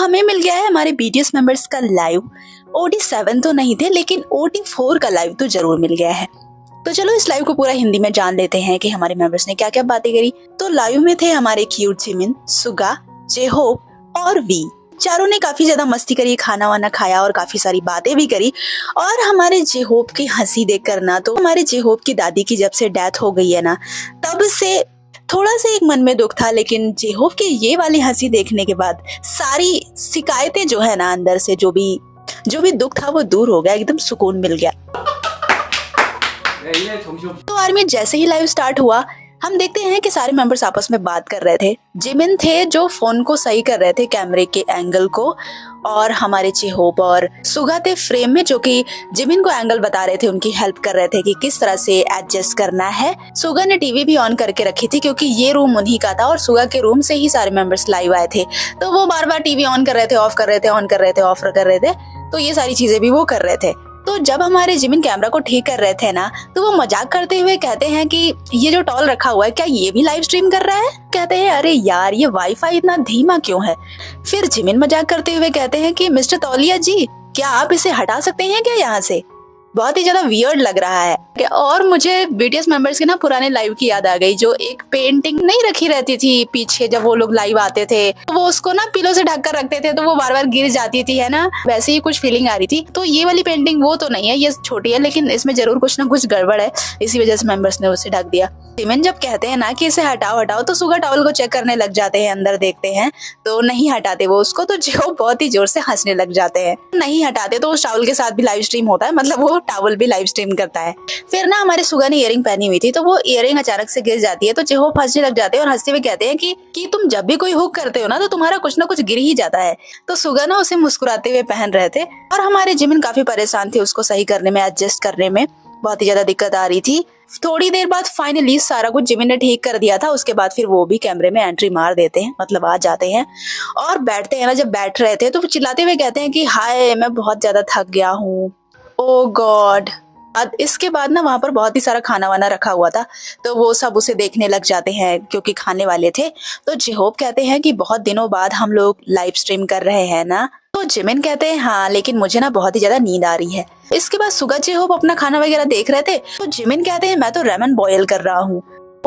हमें मिल गया है हमारे बीटीएस मेंबर्स का लाइव। OD7 तो नहीं थे, लेकिन OD4 का लाइव तो जरूर मिल गया है। तो चलो इस लाइव को पूरा हिंदी में जान लेते हैं कि हमारे मेंबर्स ने क्या क्या बातें करी। तो लाइव में थे हमारे क्यूट जिमिन, सुगा, जेहोप और वी। चारों ने काफी ज्यादा मस्ती करी, खाना वाना खाया और काफी सारी बातें भी करी। और हमारे जेहोप की हंसी देख कर ना, तो हमारे जेहोप की दादी की जब से डेथ हो गई है ना, तब से थोड़ा सा एक मन में दुख था, लेकिन जेहोप की ये वाली हंसी देखने के बाद सारी शिकायतें जो है ना अंदर से, जो भी दुख था वो दूर हो गया, एकदम सुकून मिल गया। तो आर्मी जैसे ही लाइव स्टार्ट हुआ, हम देखते हैं कि सारे मेंबर्स आपस में बात कर रहे थे। जिमिन थे जो फोन को सही कर रहे थे, कैमरे के एंगल को, और हमारे जेहोप और सुगा थे फ्रेम में, जो कि जिमिन को एंगल बता रहे थे, उनकी हेल्प कर रहे थे कि किस तरह से एडजस्ट करना है। सुगा ने टीवी भी ऑन करके रखी थी, क्योंकि ये रूम उन्हीं का था और सुगा के रूम से ही सारे मेंबर्स लाइव आए थे, तो वो बार बार टीवी ऑन कर रहे थे, ऑफ कर रहे थे, ऑन कर रहे थे, ऑफ कर रहे थे। तो ये सारी चीजें भी वो कर रहे थे। तो जब हमारे जिमिन कैमरा को ठीक कर रहे थे ना, तो वो मजाक करते हुए कहते हैं कि ये जो टॉल रखा हुआ है, क्या ये भी लाइव स्ट्रीम कर रहा है? कहते हैं अरे यार, ये वाईफाई इतना धीमा क्यों है? फिर जिमिन मजाक करते हुए कहते हैं कि मिस्टर तौलिया जी, क्या आप इसे हटा सकते हैं क्या यहाँ से? बहुत ही ज्यादा वियर्ड लग रहा है। और मुझे बीटीएस मेंबर्स के ना पुराने लाइव की याद आ गई, जो एक पेंटिंग नहीं रखी रहती थी पीछे जब वो लोग लाइव आते थे, तो वो उसको ना पिलो से ढक कर रखते थे, तो वो बार बार गिर जाती थी, है ना, वैसे ही कुछ फीलिंग आ रही थी। तो ये वाली पेंटिंग वो तो नहीं है, ये छोटी है, लेकिन इसमें जरूर कुछ ना कुछ गड़बड़ है, इसी वजह से मेंबर्स ने उसे ढक दिया। जिमिन जब कहते हैं ना कि इसे हटाओ हटाओ, तो सुगा टॉवल को चेक करने लग जाते हैं, अंदर देखते हैं तो नहीं हटाते वो उसको, तो जो बहुत ही जोर से हंसने लग जाते हैं। नहीं हटाते तो उस टॉवल के साथ भी लाइव स्ट्रीम होता है, मतलब वो टॉवल भी लाइव स्ट्रीम करता है। फिर ना हमारे सुगा ने इयरिंग पहनी हुई थी, तो वो इयरिंग अचानक से गिर जाती है, तो जेहोप हंसने लग जाते हैं और हंसते हुए कहते हैं कि तुम जब भी कोई हुक करते हो ना, तो तुम्हारा कुछ ना कुछ गिर ही जाता है। तो सुगा ना उसे मुस्कुराते हुए पहन रहे थे, और हमारे जिमिन काफी परेशान थे, उसको सही करने में, एडजस्ट करने में बहुत ही ज्यादा दिक्कत आ रही थी। थोड़ी देर बाद फाइनली सारा कुछ जिमिन ने ठीक कर दिया था। उसके बाद फिर वो भी कैमरे में एंट्री मार देते हैं, मतलब आ जाते हैं और बैठते हैं ना। जब बैठ रहे थे तो चिल्लाते हुए कहते हैं कि हाय, मैं बहुत ज्यादा थक गया हूँ, ओ गॉड। इसके बाद ना वहां पर बहुत ही सारा खाना वाना रखा हुआ था, तो वो सब उसे देखने लग जाते हैं क्योंकि खाने वाले थे। तो जेहोप कहते हैं कि बहुत दिनों बाद हम लोग लाइव स्ट्रीम कर रहे हैं ना। तो जिमिन कहते हैं हाँ, लेकिन मुझे ना बहुत ही ज्यादा नींद आ रही है। इसके बाद सुगा जेहोप अपना खाना वगैरह देख रहे थे, तो जिमिन कहते हैं मैं तो रेमन बॉयल कर रहा हूँ।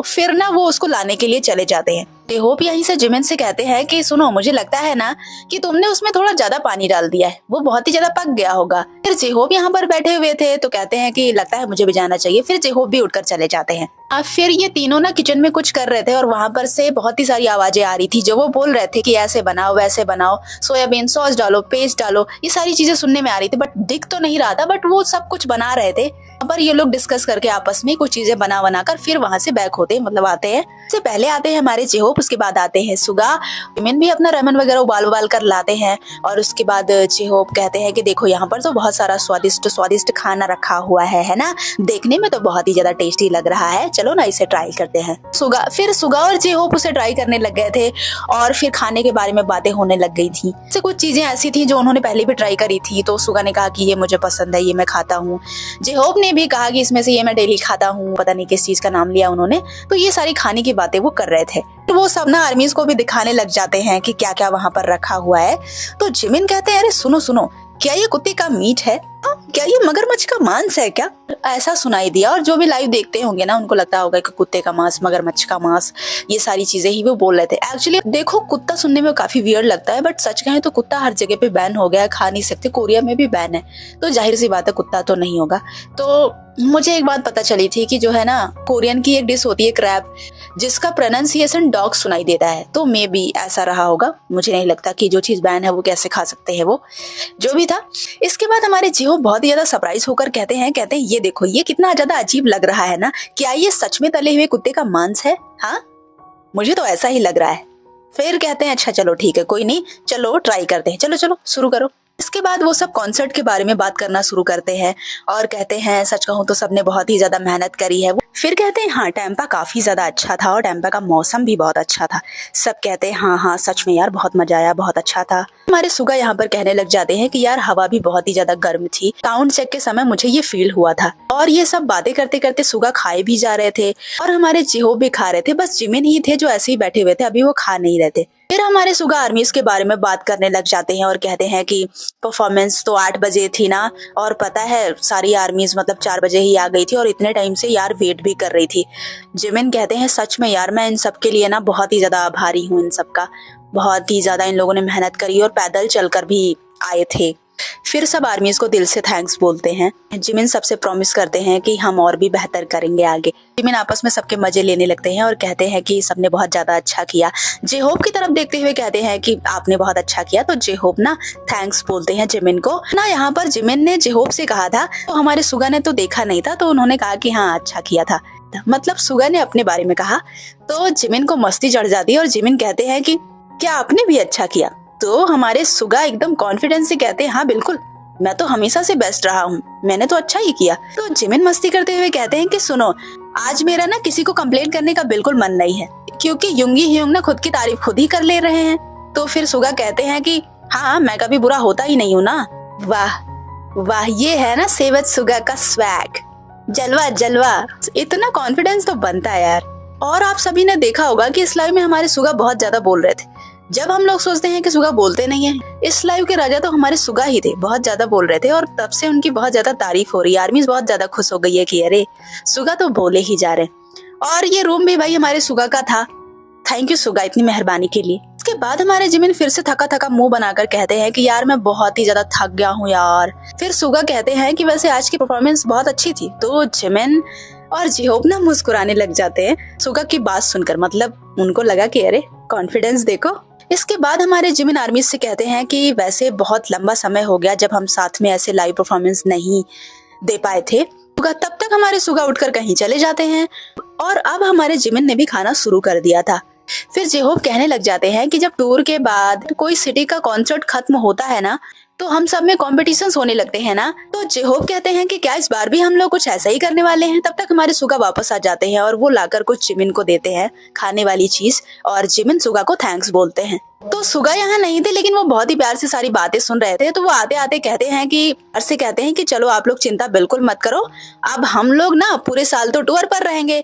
फिर ना वो उसको लाने के लिए चले जाते हैं। जेहोप यहीं से जिमिन से कहते हैं कि सुनो, मुझे लगता है ना कि तुमने उसमें थोड़ा ज्यादा पानी डाल दिया है, वो बहुत ही ज्यादा पक गया होगा। फिर जेहोप यहाँ पर बैठे हुए थे, तो कहते हैं कि लगता है मुझे भी जाना चाहिए। फिर जेहोप भी उठकर चले जाते हैं। फिर ये तीनों ना किचन में कुछ कर रहे थे, और वहां पर से बहुत ही सारी आवाजें आ रही थी, जो वो बोल रहे थे कि ऐसे बनाओ, वैसे बनाओ, सोयाबीन सॉस डालो, पेस्ट डालो। ये सारी चीजें सुनने में आ रही थी, बट दिख तो नहीं रहा था, बट वो सब कुछ बना रहे थे। पर ये लोग डिस्कस करके आपस में कुछ चीजें बना कर फिर वहां से बैक होते, मतलब आते हैं। से पहले आते हैं हमारे जेहोप, उसके बाद आते हैं सुगा। जिमिन भी अपना रेमन वगैरह उबाल कर लाते हैं, और उसके बाद जेहोप कहते हैं कि देखो यहाँ पर तो बहुत सारा स्वादिष्ट खाना रखा हुआ है ना, देखने में तो बहुत ही ज्यादा टेस्टी लग रहा है, चलो ना इसे ट्राई करते हैं। सुगा और जेहोप उसे ट्राई करने लग गए थे, और फिर खाने के बारे में बातें होने लग गई थी। कुछ चीजें ऐसी थी जो उन्होंने पहले भी ट्राई करी थी, तो सुगा ने कहा कि ये मुझे पसंद है, ये मैं खाता हूँ। जेहोप ने भी कहा कि इसमें से ये मैं डेली खाता हूँ, पता नहीं किस चीज का नाम लिया उन्होंने। तो ये सारी खाने की बातें वो कर रहे थे। तो वो सब ना आर्मीज को भी दिखाने लग जाते हैं कि क्या क्या वहां पर रखा हुआ है। तो जिमिन कहते हैं अरे सुनो, क्या ये कुत्ते का मीट है? क्या ये मगरमच्छ का मांस है क्या? ऐसा सुनाई दिया। और जो भी लाइव देखते होंगे ना, उनको लगता होगा कि कुत्ते का मांस, मगरमच्छ का मांस, ये सारी चीजें ही वो बोल रहे थे। एक्चुअली देखो, कुत्ता सुनने में काफी वियर्ड लगता है, बट सच कहें तो कुत्ता हर जगह पे बैन हो गया है, खा नहीं सकते। कोरिया में भी बैन है, तो जाहिर सी बात है कुत्ता तो नहीं होगा। तो मुझे एक बात पता चली थी कि जो है ना, कोरियन की एक डिश होती है क्रैब, जिसका प्रोनाउंसिएशन डॉग सुनाई देता है, तो मे बी ऐसा रहा होगा। मुझे नहीं लगता कि जो चीज बैन है वो कैसे खा सकते हैं वो, जो भी था। इसके बाद हमारे जेहोप बहुत ही ज्यादा सरप्राइज होकर कहते हैं ये देखो, ये कितना ज्यादा अजीब लग रहा है ना, क्या ये सच में तले हुए कुत्ते का मांस है? हाँ, मुझे तो ऐसा ही लग रहा है। फिर कहते हैं अच्छा चलो ठीक है, कोई नहीं, चलो ट्राई करते हैं, चलो शुरू करो। इसके बाद वो सब कॉन्सर्ट के बारे में बात करना शुरू करते हैं, और कहते हैं सच कहूँ तो सबने बहुत ही ज्यादा मेहनत करी है। फिर कहते हैं हाँ, टेम्पा काफी ज्यादा अच्छा था, और टेम्पा का मौसम भी बहुत अच्छा था। सब कहते हैं हाँ सच में यार, बहुत मजा आया, बहुत अच्छा था। हमारे सुगा यहाँ पर कहने लग जाते हैं कि यार हवा भी बहुत ही ज्यादा गर्म थी, साउंड चेक के समय मुझे ये फील हुआ था। और ये सब बातें करते करते सुगा खाए भी जा रहे थे, और हमारे जेहोप भी खा रहे थे। बस जिमिन ही थे जो ऐसे ही बैठे हुए थे, अभी वो खा नहीं रहे थे। फिर हमारे सुगा आर्मीज के बारे में बात करने लग जाते हैं और कहते हैं कि परफॉर्मेंस तो 8 बजे थी ना, और पता है सारी आर्मीज मतलब 4 बजे ही आ गई थी और इतने टाइम से यार वेट भी कर रही थी। जिमिन कहते हैं सच में यार मैं इन सब के लिए ना बहुत ही ज्यादा आभारी हूँ, इन सब का बहुत ही ज्यादा इन लोगों ने मेहनत करी और पैदल चलकर भी आए थे। फिर सब आर्मीज को दिल से थैंक्स बोलते हैं। जिमिन सबसे प्रॉमिस करते हैं कि हम और भी बेहतर करेंगे आगे। जिमिन आपस में सबके मजे लेने लगते हैं और कहते हैं कि सबने बहुत ज्यादा अच्छा किया। जेहोप की तरफ देखते हुए कहते हैं कि आपने बहुत अच्छा किया, तो जेहोप ना थैंक्स बोलते हैं जिमिन को ना। यहाँ पर जिमिन ने जेहोप से कहा था, तो हमारे सुगा ने तो देखा नहीं था, तो उन्होंने कहा कि हाँ अच्छा किया था, मतलब सुगा ने अपने बारे में कहा। तो जिमिन को मस्ती चढ़ जाती है और जिमिन कहते हैं कि क्या आपने भी अच्छा किया? तो हमारे सुगा एकदम कॉन्फिडेंस से कहते हैं हाँ बिल्कुल, मैं तो हमेशा से बेस्ट रहा हूँ, मैंने तो अच्छा ही किया। तो जिमिन मस्ती करते हुए कहते हैं कि सुनो, आज मेरा ना किसी को कंप्लेंट करने का बिल्कुल मन नहीं है, क्योंकि युंगी ह्यूंग ना खुद की तारीफ खुद ही कर ले रहे हैं। तो फिर सुगा कहते हैं कि हाँ मैं कभी बुरा होता ही नहीं हूँ ना। वाह वाह, ये है ना सेवत सुगा का स्वैग, जलवा जलवा, इतना कॉन्फिडेंस तो बनता है यार। और आप सभी ने देखा होगा कि इस लाइव में हमारे सुगा बहुत ज्यादा बोल रहे थे। जब हम लोग सोचते हैं कि सुगा बोलते नहीं है, इस लाइव के राजा तो हमारे सुगा ही थे, बहुत ज्यादा बोल रहे थे और तब से उनकी बहुत ज्यादा तारीफ हो रही है। आर्मीज बहुत ज्यादा खुश हो गई है कि अरे सुगा तो बोले ही जा रहे। और ये रूम भी भाई हमारे सुगा का था। थैंक यू सुगा इतनी मेहरबानी के लिए। इसके बाद हमारे जिमिन फिर से थका थका मुंह बनाकर कहते हैं कि यार मैं बहुत ही ज्यादा थक गया हूँ यार। फिर सुगा कहते हैं कि वैसे आज की परफॉर्मेंस बहुत अच्छी थी। तो जिमिन और जेहोप ना मुस्कुराने लग जाते हैं सुगा की बात सुनकर, मतलब उनको लगा कि अरे कॉन्फिडेंस देखो। इसके बाद हमारे जिमिन आर्मीज से कहते हैं कि वैसे बहुत लंबा समय हो गया जब हम साथ में ऐसे लाइव परफॉर्मेंस नहीं दे पाए थे। तब तक हमारे सुगा उठकर कहीं चले जाते हैं और अब हमारे जिमिन ने भी खाना शुरू कर दिया था। फिर जेहोप कहने लग जाते हैं कि जब टूर के बाद कोई सिटी का कॉन्सर्ट खत्म होता है ना, तो हम सब में कॉम्पिटिशन्स होने लगते हैं ना। तो जेहोप कहते हैं कि क्या इस बार भी हम लोग कुछ ऐसा ही करने वाले हैं। तब तक हमारे सुगा वापस आ जाते हैं और वो लाकर कुछ जिमिन को देते हैं खाने वाली चीज, और जिमिन सुगा को थैंक्स बोलते हैं। तो सुगा यहाँ नहीं थे, लेकिन वो बहुत ही प्यार से सारी बातें सुन रहे थे। तो वो आते आते कहते हैं कि चलो आप लोग चिंता बिल्कुल मत करो, अब हम लोग ना पूरे साल तो टूर पर रहेंगे,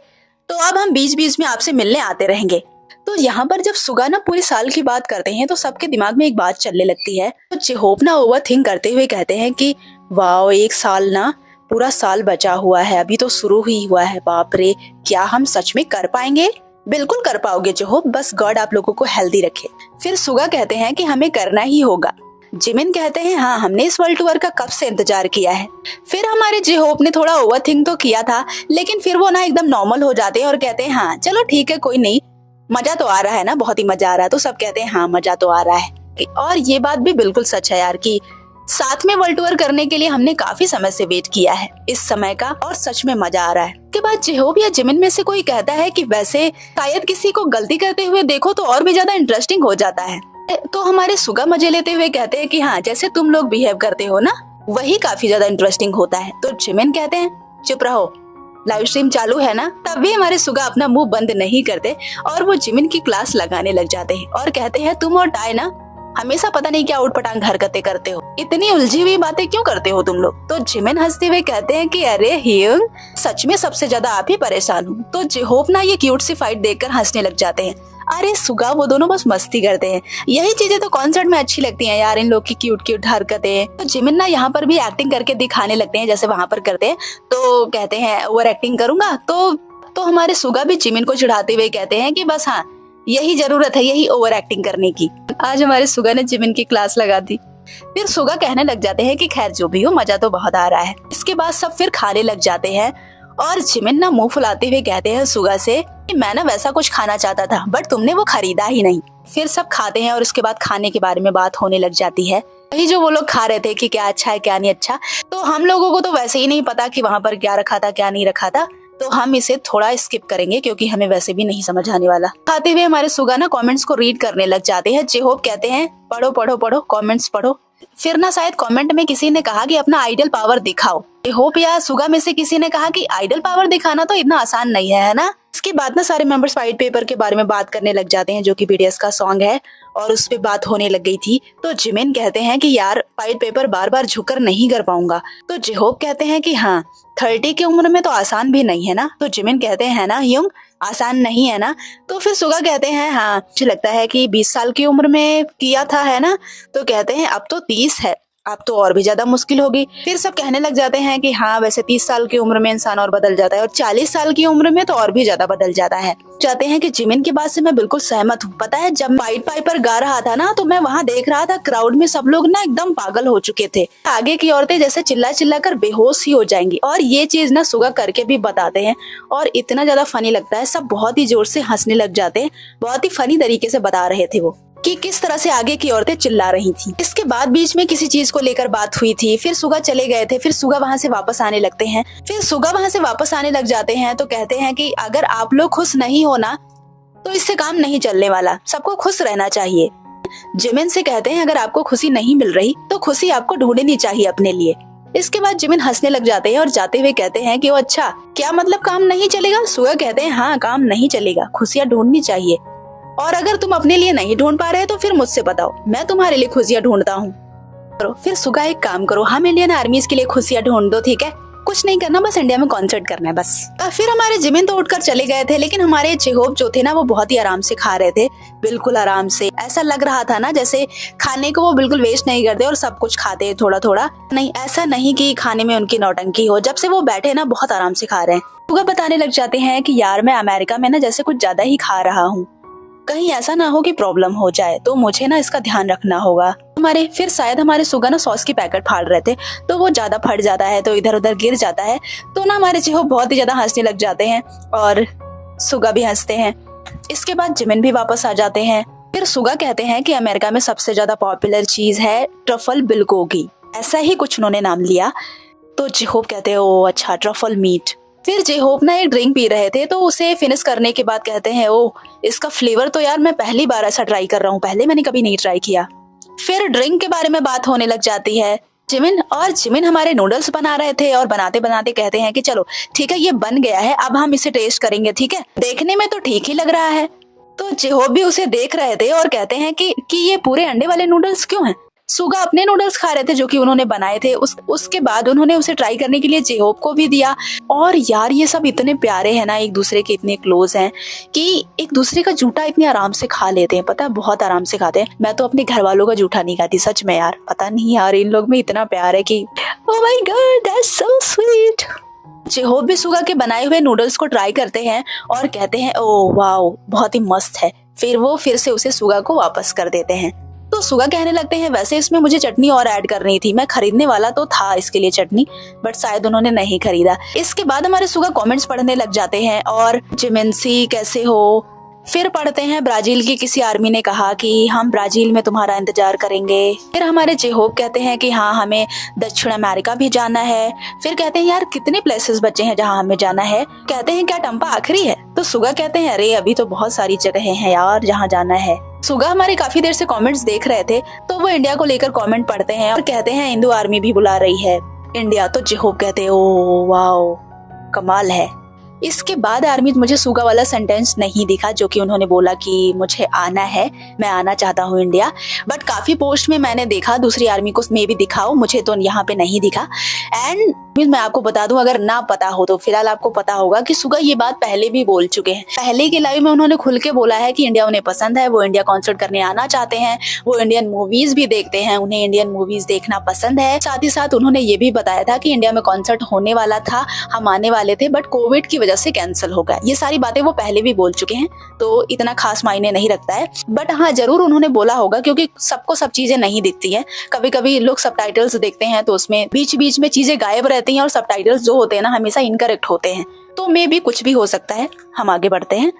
तो अब हम बीच बीच में आपसे मिलने आते रहेंगे। तो यहाँ पर जब सुगा ना पूरे साल की बात करते हैं तो सबके दिमाग में एक बात चलने लगती है। तो जेहोप ना ओवर थिंक करते हुए कहते हैं कि वाओ, 1 साल ना, पूरा साल बचा हुआ है, अभी तो शुरू ही हुआ है, बाप रे, क्या हम सच में कर पाएंगे? बिल्कुल कर पाओगे जेहोप, बस गॉड आप लोगों को हेल्दी रखे। फिर सुगा कहते हैं कि हमें करना ही होगा। जिमिन कहते हैं हाँ, हमने इस वर्ल्ड टूर का कब से इंतजार किया है। फिर हमारे जेहोप ने थोड़ा ओवर थिंक तो किया था, लेकिन फिर वो ना एकदम नॉर्मल हो जाते हैं और कहते हैं हाँ चलो ठीक है, कोई नहीं, मजा तो आ रहा है ना, बहुत ही मजा आ रहा है। तो सब कहते हैं हाँ मजा तो आ रहा है। और ये बात भी बिल्कुल सच है यार कि साथ में वर्ल्ड टूर करने के लिए हमने काफी समय से वेट किया है इस समय का, और सच में मजा आ रहा है। के बाद जेहोप या जिमिन में से कोई कहता है कि वैसे शायद किसी को गलती करते हुए देखो तो और भी ज्यादा इंटरेस्टिंग हो जाता है। तो हमारे सुगा मजे लेते हुए कहते हैं कि हाँ, जैसे तुम लोग बिहेव करते हो ना, वही काफी ज्यादा इंटरेस्टिंग होता है। तो जिमिन कहते हैं चुप रहो, लाइव स्ट्रीम चालू है ना। तब भी हमारे सुगा अपना मुंह बंद नहीं करते और वो जिमिन की क्लास लगाने लग जाते हैं और कहते हैं तुम और टाई ना हमेशा पता नहीं क्या उठपटांग हरकतें करते हो, इतनी उलझी हुई बातें क्यों करते हो तुम लोग। तो जिमिन हंसते हुए कहते हैं कि अरे ह्यूंग, सच में सबसे ज्यादा आप ही परेशान हो। तो जेहोप ना ये क्यूट सी फाइट देखकर हंसने लग जाते हैं। अरे सुगा, वो दोनों बस मस्ती करते हैं, यही चीजें तो कॉन्सर्ट में अच्छी लगती हैं यार, इन लोग की क्यूट क्यूट हरकतें। तो जिमिन ना यहाँ पर भी एक्टिंग करके दिखाने लगते हैं जैसे वहाँ पर करते हैं। तो कहते हैं ओवर एक्टिंग करूंगा। तो हमारे सुगा भी जिमिन को चिढ़ाते हुए कहते हैं कि बस हाँ, यही जरूरत है, यही ओवर एक्टिंग करने की। आज हमारे सुगा ने जिमिन की क्लास लगा दी। फिर सुगा कहने लग जाते हैं कि खैर जो भी हो, मजा तो बहुत आ रहा है। इसके बाद सब फिर खाने लग जाते हैं और जिमिन ना मुंह फुलाते हुए कहते हैं सुगा से कि मैं ना वैसा कुछ खाना चाहता था, बट तुमने वो खरीदा ही नहीं। फिर सब खाते हैं और उसके बाद खाने के बारे में बात होने लग जाती है, वही जो वो लोग खा रहे थे कि क्या अच्छा है क्या नहीं अच्छा। तो हम लोगों को तो वैसे ही नहीं पता कि वहाँ पर क्या रखा था क्या नहीं रखा था, तो हम इसे थोड़ा स्किप करेंगे क्योंकि हमें वैसे भी नहीं समझ आने वाला। खाते हुए हमारे सुगा ना कमेंट्स को रीड करने लग जाते हैं। जेहोप कहते हैं पढ़ो पढ़ो पढ़ो, कमेंट्स पढ़ो। फिर ना शायद कमेंट में किसी ने कहा कि अपना आइडल पावर दिखाओ। जेहोप या सुगा में से किसी ने कहा कि आइडल पावर दिखाना तो इतना आसान नहीं है ना। इसके बाद ना सारे मेंबर्स वाइट पेपर के बारे में बात करने लग जाते हैं, जो कि बीटीएस का सॉन्ग है, और उस पे बात होने लग गई थी। तो जिमिन कहते हैं कि यार वाइट पेपर बार बार झुककर नहीं कर पाऊंगा। तो जेहोप कहते हैं कि हाँ 30 की उम्र में तो आसान भी नहीं है ना। तो जिमिन कहते हैं ना ह्योंग, आसान नहीं है ना। तो फिर सुगा कहते हैं हाँ मुझे लगता है कि 20 साल की उम्र में किया था, है ना। तो कहते हैं अब तो 30 है, अब तो और भी ज्यादा मुश्किल होगी। फिर सब कहने लग जाते हैं कि हाँ वैसे 30 साल की उम्र में इंसान और बदल जाता है, और 40 साल की उम्र में तो और भी ज्यादा बदल जाता है। चाहते हैं कि जिमिन की बात से मैं बिल्कुल सहमत हूँ। पता है जब वाइट पाइपर गा रहा था ना, तो मैं वहाँ देख रहा था क्राउड में सब लोग ना एकदम पागल हो चुके थे। आगे की औरतें जैसे चिल्ला चिल्ला कर बेहोश ही हो जाएंगी, और ये चीज ना सुगा करके भी बताते हैं, और इतना ज्यादा फनी लगता है। सब बहुत ही जोर से हंसने लग जाते हैं। बहुत ही फनी तरीके से बता रहे थे वो कि किस तरह से आगे की औरतें चिल्ला रही थी। इसके बाद बीच में किसी चीज को लेकर बात हुई थी, फिर सुगा चले गए थे। फिर सुगा वहाँ से वापस आने लगते हैं। फिर सुगा वहाँ से वापस आने लग जाते हैं तो कहते हैं कि अगर आप लोग खुश नहीं हो ना तो इससे काम नहीं चलने वाला, सबको खुश रहना चाहिए। जिमिन से कहते हैं अगर आपको खुशी नहीं मिल रही तो खुशी आपको ढूंढनी चाहिए अपने लिए। इसके बाद जिमिन हंसने लग जाते हैं और जाते हुए कहते हैं कि वो अच्छा क्या मतलब काम नहीं चलेगा। सुगा कहते हैं हाँ काम नहीं चलेगा, खुशियाँ ढूंढनी चाहिए, और अगर तुम अपने लिए नहीं ढूंढ पा रहे तो फिर मुझसे बताओ, मैं तुम्हारे लिए खुशियाँ ढूंढता हूँ। फिर सुगा एक काम करो, हम इंडियन आर्मीज के लिए खुशियाँ ढूंढ दो, ठीक है, कुछ नहीं करना, बस इंडिया में कॉन्सर्ट करना है बस। फिर हमारे जिमिन तो उठकर चले गए थे, लेकिन हमारे जेहोप जो थे ना वो बहुत ही आराम से खा रहे थे, बिल्कुल आराम से। ऐसा लग रहा था ना जैसे खाने को वो बिल्कुल वेस्ट नहीं करते और सब कुछ खाते हैं थोड़ा थोड़ा। नहीं, ऐसा नहीं कि खाने में उनकी नौटंकी हो। जब से वो बैठे ना बहुत आराम से खा रहे हैं। सुगा बताने लग जाते हैं कि यार मैं अमेरिका में ना जैसे कुछ ज्यादा ही खा रहा हूँ, कहीं ऐसा ना हो कि प्रॉब्लम हो जाए, तो मुझे ना इसका ध्यान रखना होगा। फिर शायद हमारे सुगा ना सॉस की पैकेट फाड़ रहे थे, तो वो ज्यादा फट जाता है तो इधर उधर गिर जाता है। तो ना हमारे जेहोप बहुत ही ज्यादा हंसने लग जाते हैं और सुगा भी हंसते हैं। इसके बाद जिमिन भी वापस आ जाते हैं। फिर सुगा कहते हैं कि अमेरिका में सबसे ज्यादा पॉपुलर चीज है ट्रफल बिलगोगी, ऐसा ही कुछ उन्होंने नाम लिया। तो जेहोप कहते हैं ओ अच्छा ट्रफल मीट। फिर जेहोप ना एक ड्रिंक पी रहे थे, तो उसे फिनिश करने के बाद कहते हैं ओ इसका फ्लेवर तो यार मैं पहली बार ऐसा ट्राई कर रहा हूँ, पहले मैंने कभी नहीं ट्राई किया। फिर ड्रिंक के बारे में बात होने लग जाती है। जिमिन हमारे नूडल्स बना रहे थे और बनाते बनाते कहते हैं कि चलो ठीक है ये बन गया है, अब हम इसे टेस्ट करेंगे, ठीक है, देखने में तो ठीक ही लग रहा है। तो जेहोप भी उसे देख रहे थे और कहते हैं कि ये पूरे अंडे वाले नूडल्स क्यों हैं। सुगा अपने नूडल्स खा रहे थे जो कि उन्होंने बनाए थे। उसके बाद उन्होंने उसे ट्राई करने के लिए जेहोप को भी दिया। और यार ये सब इतने प्यारे हैं ना, एक दूसरे के इतने क्लोज हैं कि एक दूसरे का जूठा इतने आराम से खा लेते हैं। पता है बहुत आराम से खाते हैं। मैं तो अपने घर वालों का जूठा नहीं खाती सच में यार, पता नहीं यार इन लोग में इतना प्यार है कि oh my God that's so sweet. J Hope भी सुगा के बनाए हुए नूडल्स को ट्राई करते हैं और कहते हैं ओह वाओ बहुत ही मस्त है। फिर वो फिर से उसे सुगा को वापस कर देते हैं। तो सुगा कहने लगते हैं वैसे इसमें मुझे चटनी और ऐड करनी थी, मैं खरीदने वाला तो था इसके लिए चटनी, बट शायद उन्होंने नहीं खरीदा। इसके बाद हमारे सुगा कमेंट्स पढ़ने लग जाते हैं और जिमिनसी कैसे हो। फिर पढ़ते हैं ब्राजील की किसी आर्मी ने कहा कि हम ब्राजील में तुम्हारा इंतजार करेंगे। फिर हमारे जेहोप कहते हैं कि हाँ हमें दक्षिण अमेरिका भी जाना है। फिर कहते हैं यार कितने प्लेसेस बचे हैं जहाँ हमें जाना है। कहते हैं क्या टम्पा आखिरी है। तो सुगा कहते हैं अरे अभी तो बहुत सारी जगहें हैं यार जहाँ जाना है। सुगा हमारे काफी देर से कमेंट्स देख रहे थे, तो वो इंडिया को लेकर कमेंट पढ़ते हैं और कहते हैं इंडो आर्मी भी बुला रही है इंडिया। तो जेहोप कहते हैं ओ वाओ कमाल है। इसके बाद आर्मी मुझे सुगा वाला सेंटेंस नहीं दिखा जो कि उन्होंने बोला कि मुझे आना है, मैं आना चाहता हूँ इंडिया, बट काफी पोस्ट में मैंने देखा दूसरी आर्मी को मे भी दिखाओ, मुझे तो यहाँ पे नहीं दिखा। एंड मैं आपको बता दूं अगर ना पता हो तो फिलहाल आपको पता होगा कि सुगा ये बात पहले भी बोल चुके हैं। पहले के लाइव में उन्होंने खुल के बोला है कि इंडिया उन्हें पसंद है, वो इंडिया कॉन्सर्ट करने आना चाहते हैं, वो इंडियन मूवीज भी देखते हैं, उन्हें इंडियन मूवीज देखना पसंद है। साथ ही साथ उन्होंने ये भी बताया था कि इंडिया में कॉन्सर्ट होने वाला था, हम आने वाले थे, बट कोविड की वजह से कैंसिल हो गया। ये सारी बातें वो पहले भी बोल चुके हैं, तो इतना खास मायने नहीं रखता है। बट हाँ जरूर उन्होंने बोला होगा क्योंकि सबको सब चीजें नहीं दिखती हैं। कभी कभी लोग सबटाइटल्स देखते हैं तो उसमें बीच बीच में चीजें गायब रहती हैं और सबटाइटल्स जो होते हैं ना हमेशा इनकरेक्ट होते हैं, तो मे भी कुछ भी हो सकता है। हम आगे बढ़ते हैं।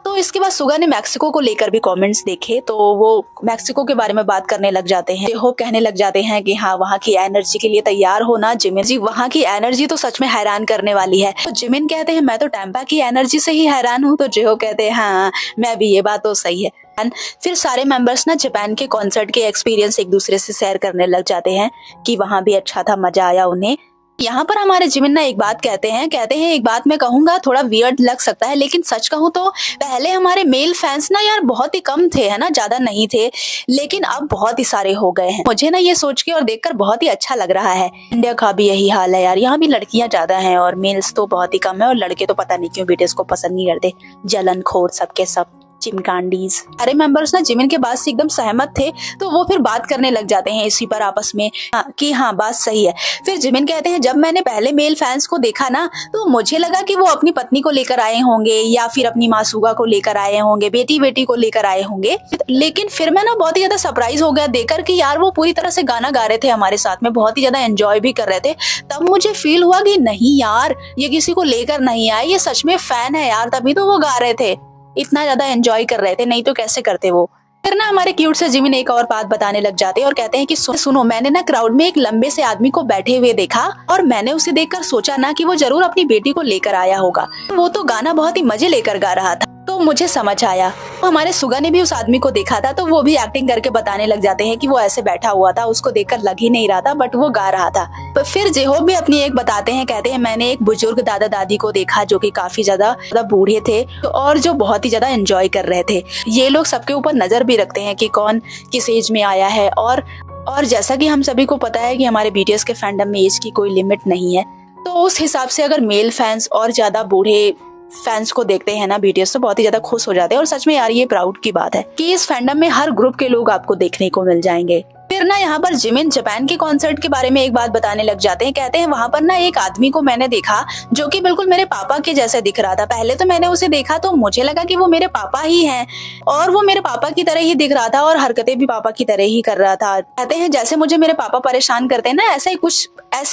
तो इसके बाद सुगा ने मैक्सिको को लेकर भी कमेंट्स देखे, तो वो मैक्सिको के बारे में बात करने लग जाते हैं। जेहोप कहने लग जाते हैं कि हाँ वहाँ की एनर्जी के लिए तैयार होना जिमिन जी, वहाँ की एनर्जी तो सच में हैरान करने वाली है। तो जिमिन कहते हैं मैं तो टैम्पा की एनर्जी से ही हैरान हूँ। तो जेहोप कहते हैं हाँ मैं भी, ये बात तो सही है। फिर सारे मेंबर्स ना जापान के कॉन्सर्ट के एक्सपीरियंस एक दूसरे से शेयर करने लग जाते हैं कि वहाँ भी अच्छा था, मजा आया उन्हें। यहाँ पर हमारे जिमिन ना एक बात कहते हैं एक बात मैं कहूंगा थोड़ा वियर्ड लग सकता है, लेकिन सच कहूँ तो पहले हमारे मेल फैंस ना यार बहुत ही कम थे, है ना, ज्यादा नहीं थे, लेकिन अब बहुत ही सारे हो गए हैं। मुझे ना ये सोच के और देखकर बहुत ही अच्छा लग रहा है। इंडिया का भी यही हाल है यार, यहाँ भी लड़कियां ज्यादा हैं और मेल्स तो बहुत ही कम है, और लड़के तो पता नहीं क्यों बीटीएस को पसंद नहीं करते, जलनखोर सबके सब चिमकांडीज। सारे मेंबर्स ना जिमिन के बात से एकदम सहमत थे, तो वो फिर बात करने लग जाते हैं इसी पर आपस में कि हाँ बात सही है। फिर जिमिन कहते हैं जब मैंने पहले मेल फैंस को देखा ना तो मुझे लगा कि वो अपनी पत्नी को लेकर आए होंगे या फिर अपनी मासूगा को लेकर आए होंगे, बेटी को लेकर आए होंगे, लेकिन फिर मैं ना बहुत ही ज्यादा सरप्राइज हो गया देखकर कि यार वो पूरी तरह से गाना गा रहे थे हमारे साथ में, बहुत ही ज्यादा एंजॉय भी कर रहे थे। तब मुझे फील हुआ कि नहीं यार ये किसी को लेकर नहीं आए, ये सच में फैन है यार, तभी तो वो गा रहे थे, इतना ज्यादा एंजॉय कर रहे थे, नहीं तो कैसे करते वो। फिर ना हमारे क्यूट से जिमिन एक और बात बताने लग जाते हैं और कहते हैं कि सुनो मैंने ना क्राउड में एक लंबे से आदमी को बैठे हुए देखा और मैंने उसे देखकर सोचा ना कि वो जरूर अपनी बेटी को लेकर आया होगा, वो तो गाना बहुत ही मजे लेकर गा रहा था, तो मुझे समझ आया। तो हमारे सुगा ने भी उस आदमी को देखा था, तो वो भी एक्टिंग करके बताने लग जाते हैं कि वो ऐसे बैठा हुआ था, उसको देखकर लग ही नहीं रहा था बट वो गा रहा था। तो फिर जेहोब भी अपनी एक बताते हैं, कहते हैं मैंने एक बुजुर्ग दादा दादी को देखा जो कि काफी ज्यादा बूढ़े थे और जो बहुत ही ज्यादा एंजॉय कर रहे थे। ये लोग सबके ऊपर नजर भी रखते हैं कि कौन किस एज में आया है, और जैसा कि हम सभी को पता है कि हमारे बीटीएस के फैंडम में एज की कोई लिमिट नहीं है, तो उस हिसाब से अगर मेल फैंस और ज्यादा बूढ़े फैंस को देखते हैं ना बीटीएस तो बहुत ही ज्यादा खुश हो जाते हैं। और सच में यार ये प्राउड की बात है कि इस फैंडम में हर ग्रुप के लोग आपको देखने को मिल जाएंगे। फिर ना यहाँ पर जिमिन जापान के कॉन्सर्ट के बारे में एक बात बताने लग जाते हैं, कहते हैं वहाँ पर ना एक आदमी को मैंने देखा जो कि बिल्कुल मेरे पापा के जैसे दिख रहा था। पहले तो मैंने उसे देखा तो मुझे लगा कि वो मेरे पापा ही हैं और वो मेरे पापा की तरह ही दिख रहा था और हरकतें भी पापा की तरह ही कर रहा था। कहते हैं जैसे मुझे मेरे पापा परेशान करते हैं ना ऐसे ही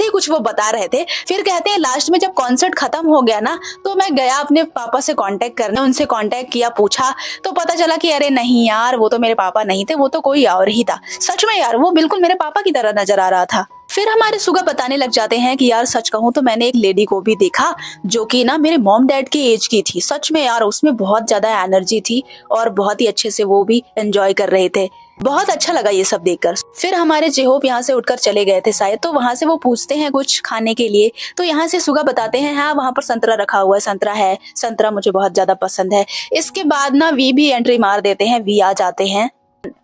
कुछ वो बता रहे थे। फिर कहते हैं लास्ट में जब कॉन्सर्ट खत्म हो गया ना तो मैं गया अपने पापा से कांटेक्ट करने, उनसे कांटेक्ट किया, पूछा तो पता चला कि अरे नहीं यार वो तो मेरे पापा नहीं थे, वो तो कोई और ही था। सच में यार वो बिल्कुल मेरे पापा की तरह नजर आ रहा था। फिर हमारे सुगा बताने लग जाते हैं कि यार सच कहूँ तो मैंने एक लेडी को भी देखा जो कि ना मेरे मॉम डैड की एज की थी। सच में यार उसमें बहुत ज्यादा एनर्जी थी और बहुत ही अच्छे से वो भी एंजॉय कर रहे थे। बहुत अच्छा लगा ये सब देखकर। फिर हमारे जेहोप यहाँ से उठकर चले गए थे शायद, तो वहाँ से वो पूछते हैं कुछ खाने के लिए, तो यहाँ से सुगा बताते हैं हाँ वहाँ पर संतरा रखा हुआ है, संतरा है, संतरा मुझे बहुत ज्यादा पसंद है। इसके बाद ना वी भी एंट्री मार देते हैं, वी आ जाते हैं।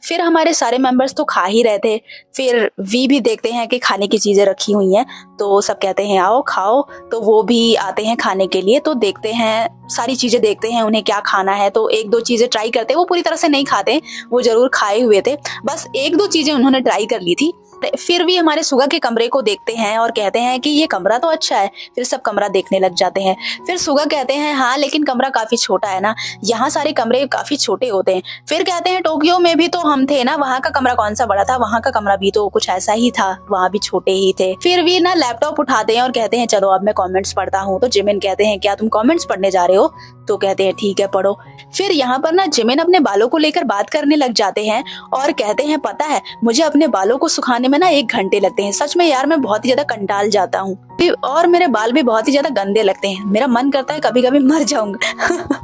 फिर हमारे सारे मेंबर्स तो खा ही रहे थे, फिर वी भी देखते हैं कि खाने की चीजें रखी हुई हैं, तो सब कहते हैं आओ खाओ, तो वो भी आते हैं खाने के लिए। तो देखते हैं सारी चीजें, देखते हैं उन्हें क्या खाना है, तो एक दो चीजें ट्राई करते हैं। वो पूरी तरह से नहीं खाते, वो जरूर खाए हुए थे, बस एक दो चीजें उन्होंने ट्राई कर ली थी। फिर भी हमारे सुगा के कमरे को देखते हैं और कहते हैं कि ये कमरा तो अच्छा है। फिर सब कमरा देखने लग जाते हैं। फिर सुगा कहते हैं हाँ लेकिन कमरा काफी छोटा है ना, यहाँ सारे कमरे काफी छोटे होते हैं। फिर कहते हैं टोक्यो में भी तो हम थे ना, वहाँ का कमरा कौन सा बड़ा था, वहाँ का कमरा भी तो कुछ ऐसा ही था, वहाँ भी छोटे ही थे। फिर भी ना लैपटॉप उठाते हैं और कहते हैं चलो अब मैं कमेंट्स पढ़ता हूँ। तो जिमिन कहते हैं क्या तुम कमेंट्स पढ़ने जा रहे हो, तो कहते हैं ठीक है पढ़ो। फिर यहाँ पर ना जिमिन अपने बालों को लेकर बात करने लग जाते हैं और कहते हैं पता है मुझे अपने बालों को सुखाने में ना 1 घंटे लगते हैं। सच में यार मैं बहुत ही ज्यादा कंटाल जाता हूँ और मेरे बाल भी बहुत ही ज्यादा गंदे लगते हैं, मेरा मन करता है कभी कभी मर जाऊंगा।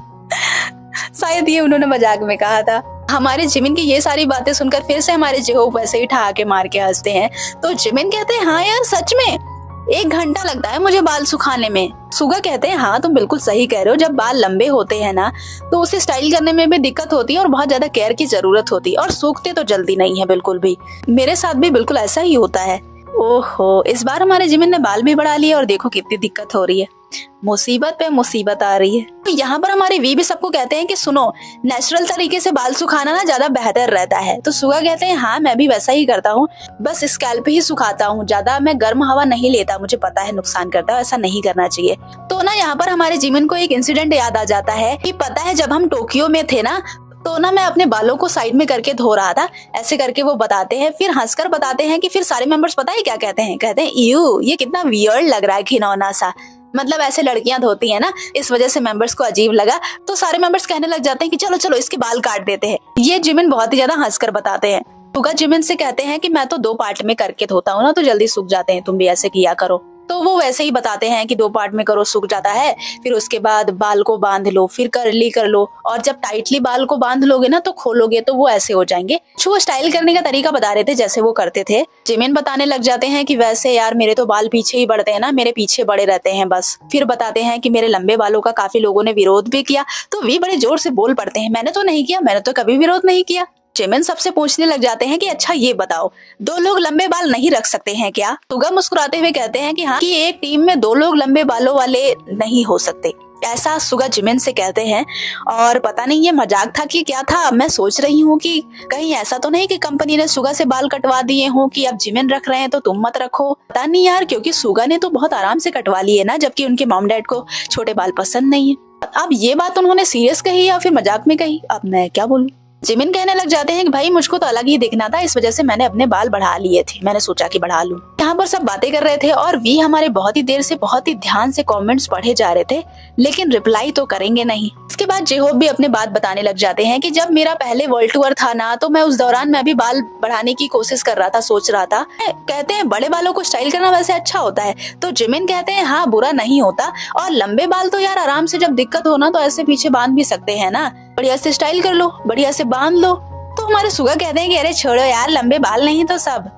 शायद ये उन्होंने मजाक में कहा था। हमारे जिमिन की ये सारी बातें सुनकर फिर से हमारे जेहोप वैसे ही ठहाके मार के हंसते हैं। तो जिमिन कहते हैं हाँ यार सच में 1 घंटा लगता है मुझे बाल सुखाने में। सुगा कहते हैं हाँ तुम बिल्कुल सही कह रहे हो, जब बाल लंबे होते हैं ना तो उसे स्टाइल करने में भी दिक्कत होती है और बहुत ज्यादा केयर की जरूरत होती है और सूखते तो जल्दी नहीं है बिल्कुल भी। मेरे साथ भी बिल्कुल ऐसा ही होता है। ओहो इस बार हमारे जिमिन ने बाल भी बढ़ा लिए और देखो कितनी दिक्कत हो रही है, मुसीबत पे मुसीबत आ रही है। तो यहाँ पर हमारे वी भी सबको कहते हैं कि सुनो नेचुरल तरीके से बाल सुखाना ना ज्यादा बेहतर रहता है। तो सुगा कहते हैं हाँ मैं भी वैसा ही करता हूँ, बस स्कैल्प पे ही सुखाता हूँ, ज्यादा मैं गर्म हवा नहीं लेता, मुझे पता है नुकसान करता है, ऐसा नहीं करना चाहिए। तो ना यहाँ पर हमारे जिमिन को एक इंसिडेंट याद आ जाता है कि पता है जब हम टोक्यो में थे ना तो ना मैं अपने बालों को साइड में करके धो रहा था, ऐसे करके वो बताते हैं। फिर हंसकर बताते हैं कि फिर सारे मेंबर्स पता है क्या कहते हैं, कहते हैं यू ये कितना वियर्ड लग रहा है, घिनौना सा, मतलब ऐसे लड़कियां धोती है ना, इस वजह से मेंबर्स को अजीब लगा। तो सारे मेंबर्स कहने लग जाते हैं कि चलो चलो इसके बाल काट देते हैं। ये जिमिन बहुत ही ज्यादा हंसकर बताते हैं। सुगा जिमिन से कहते हैं कि मैं तो 2 पार्ट में करके धोता हूँ ना तो जल्दी सूख जाते हैं, तुम भी ऐसे किया करो। तो वो वैसे ही बताते हैं कि 2 पार्ट में करो, सूख जाता है। फिर उसके बाद बाल को बांध लो, फिर कर्ली कर लो, और जब टाइटली बाल को बांध लोगे ना तो खोलोगे तो वो ऐसे हो जाएंगे। वो स्टाइल करने का तरीका बता रहे थे जैसे वो करते थे। जिमिन बताने लग जाते हैं कि वैसे यार मेरे तो बाल पीछे ही बढ़ते हैं ना, मेरे पीछे बड़े रहते हैं बस। फिर बताते हैं कि मेरे लंबे बालों का काफी लोगों ने विरोध भी किया, तो वी बड़े जोर से बोल पड़ते हैं, मैंने तो नहीं किया, मैंने तो कभी विरोध नहीं किया। जिमिन सबसे पूछने लग जाते हैं कि अच्छा ये बताओ, 2 लोग लंबे बाल नहीं रख सकते हैं क्या? सुगा मुस्कुराते हुए कहते हैं कि हाँ, कि एक टीम में 2 लोग लंबे बालों वाले नहीं हो सकते, ऐसा सुगा जिमिन से कहते हैं। और पता नहीं ये मजाक था कि क्या था। मैं सोच रही हूँ कि कहीं ऐसा तो नहीं कि कंपनी ने सुगा से बाल कटवा दिए हों कि अब जिमिन रख रहे हैं तो तुम मत रखो। पता नहीं यार, क्योंकि सुगा ने तो बहुत आराम से कटवा लिए ना, जबकि उनके मॉम डैड को छोटे बाल पसंद नहीं है। अब ये बात उन्होंने सीरियस कही या फिर मजाक में कही, अब मैं क्या बोलूं। जिमिन कहने लग जाते हैं कि भाई मुझको तो अलग ही दिखना था, इस वजह से मैंने अपने बाल बढ़ा लिए थे, मैंने सोचा कि बढ़ा लूं। यहाँ पर सब बातें कर रहे थे और वी हमारे बहुत ही देर से बहुत ही ध्यान से कमेंट्स पढ़े जा रहे थे, लेकिन रिप्लाई तो करेंगे नहीं। इसके बाद जेहोप भी अपने बात बताने लग जाते हैं कि जब मेरा पहले वर्ल्ड टूर था ना, तो मैं उस दौरान मैं भी बाल बढ़ाने की कोशिश कर रहा था, सोच रहा था। कहते हैं बड़े बालों को स्टाइल करना वैसे अच्छा होता है, तो जिमिन कहते हैं हाँ बुरा नहीं होता, और लंबे बाल तो यार आराम से जब दिक्कत हो ना तो ऐसे पीछे बांध भी सकते हैं ना, बढ़िया से स्टाइल कर लो, बढ़िया से बांध लो। तो हमारे सुगा कहते हैं कि अरे छोड़ो यार, लंबे बाल नहीं तो सब,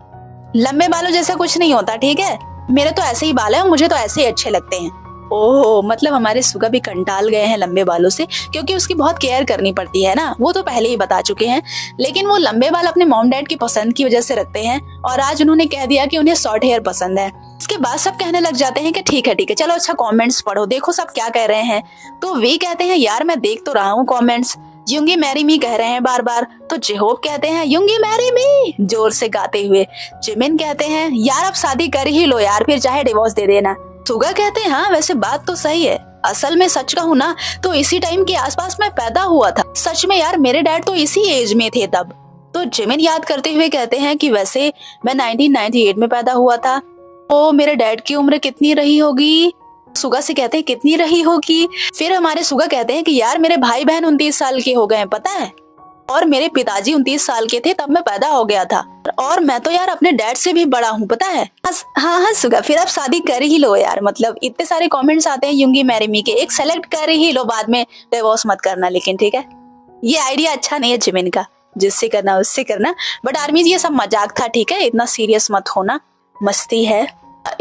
लंबे बालों जैसा कुछ नहीं होता, ठीक है, मेरे तो ऐसे ही बाल है, मुझे तो ऐसे ही अच्छे लगते हैं। ओह, मतलब हमारे सुगा भी कंटाल गए हैं लंबे बालों से, क्योंकि उसकी बहुत केयर करनी पड़ती है ना, वो तो पहले ही बता चुके हैं। लेकिन वो लंबे बाल अपने मॉम डैड की पसंद की वजह से रखते हैं, और आज उन्होंने कह दिया कि उन्हें शॉर्ट हेयर पसंद है। इसके बाद सब कहने लग जाते हैं कि ठीक है चलो, अच्छा कमेंट्स पढ़ो, देखो सब क्या कह रहे हैं। तो वे कहते हैं यार मैं देख तो रहा हूँ कमेंट्स, युंगी मैरी मी कह रहे हैं बार बार। तो जेहोप कहते हैं युंगी मैरी मी जोर से गाते हुए। जिमिन कहते हैं यार अब शादी कर ही लो यार, फिर चाहे डिवोर्स दे देना। सुगा कहते हैं हाँ वैसे बात तो सही है, असल में सच कहूँ ना तो इसी टाइम के आसपास मैं पैदा हुआ था, सच में यार मेरे डैड तो इसी एज में थे तब। तो जिमिन याद करते हुए कहते हैं कि वैसे मैं 1998 में पैदा हुआ था, तो मेरे डैड की उम्र कितनी रही होगी? सुगा से कहते हैं कितनी रही होगी? फिर हमारे सुगा कहते हैं कि यार मेरे भाई बहन 29 साल के हो गए हैं पता है, और मेरे पिताजी 29 साल के थे तब मैं पैदा हो गया था, और मैं तो यार अपने डैड से भी बड़ा हूँ पता है। हाँ सुगा, फिर आप शादी कर ही लो यार, मतलब इतने सारे कमेंट्स आते हैं युंगी मैरी मी के, एक सेलेक्ट कर ही लो, बाद में डिवोर्स मत करना, लेकिन ठीक है ये आइडिया अच्छा नहीं है जिमिन का, जिससे करना उससे करना। बट आर्मीज ये सब मजाक था, ठीक है, इतना सीरियस मत होना, मस्ती है।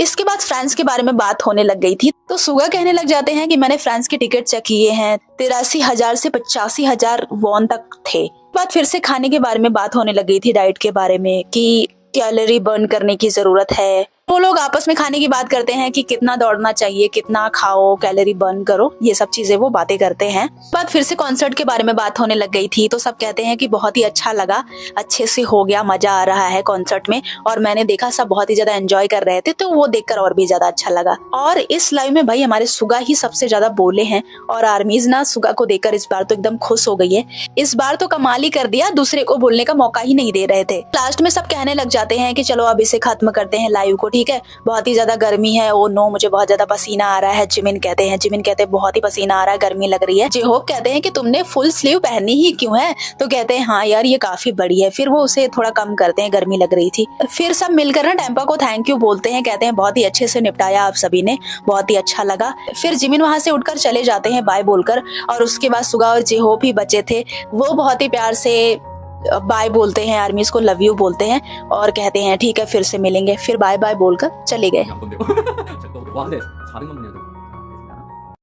इसके बाद फ्रांस के बारे में बात होने लग गई थी, तो सुगा कहने लग जाते हैं कि मैंने फ्रांस के टिकट चेक किए हैं, 83,000 से 85,000 वॉन तक थे। बाद फिर से खाने के बारे में बात होने लग गई थी, डाइट के बारे में कि कैलोरी बर्न करने की जरूरत है। वो लोग आपस में खाने की बात करते हैं कि कितना दौड़ना चाहिए, कितना खाओ, कैलोरी बर्न करो, ये सब चीजें वो बातें करते हैं। बाद फिर से कॉन्सर्ट के बारे में बात होने लग गई थी, तो सब कहते हैं कि बहुत ही अच्छा लगा, अच्छे से हो गया, मजा आ रहा है कॉन्सर्ट में, और मैंने देखा सब बहुत ही ज्यादा एंजॉय कर रहे थे, तो वो देखकर और भी ज्यादा अच्छा लगा। और इस लाइव में भाई हमारे सुगा ही सबसे ज्यादा बोले हैं, और आर्मीज ना सुगा को देखकर इस बार तो एकदम खुश हो गई है, इस बार तो कमाल ही कर दिया, दूसरे को बोलने का मौका ही नहीं दे रहे थे। लास्ट में सब कहने लग जाते हैं कि चलो अब इसे खत्म करते हैं लाइव को, ठीक है, बहुत ही ज्यादा गर्मी है, ओ नो मुझे बहुत ज्यादा पसीना आ रहा है। जिमिन कहते हैं बहुत ही पसीना आ रहा है, गर्मी लग रही है। जेहोप कहते हैं कि तुमने फुल स्लीव पहनी ही क्यों है? तो कहते हैं हाँ यार ये काफी बड़ी है, फिर वो उसे थोड़ा कम करते हैं, गर्मी लग रही थी। फिर सब मिलकर ना टेम्पा को थैंक यू बोलते हैं, कहते हैं बहुत ही अच्छे से निपटाया आप सभी ने, बहुत ही अच्छा लगा। फिर जिमिन वहां से उठकर चले जाते हैं बाय बोलकर, और उसके बाद सुगा और जेहोप ही बचे थे, वो बहुत ही प्यार से बाय बोलते हैं, आर्मीज को लव यू बोलते हैं और कहते हैं ठीक है फिर से मिलेंगे, फिर बाय बाय बोलकर चले गए।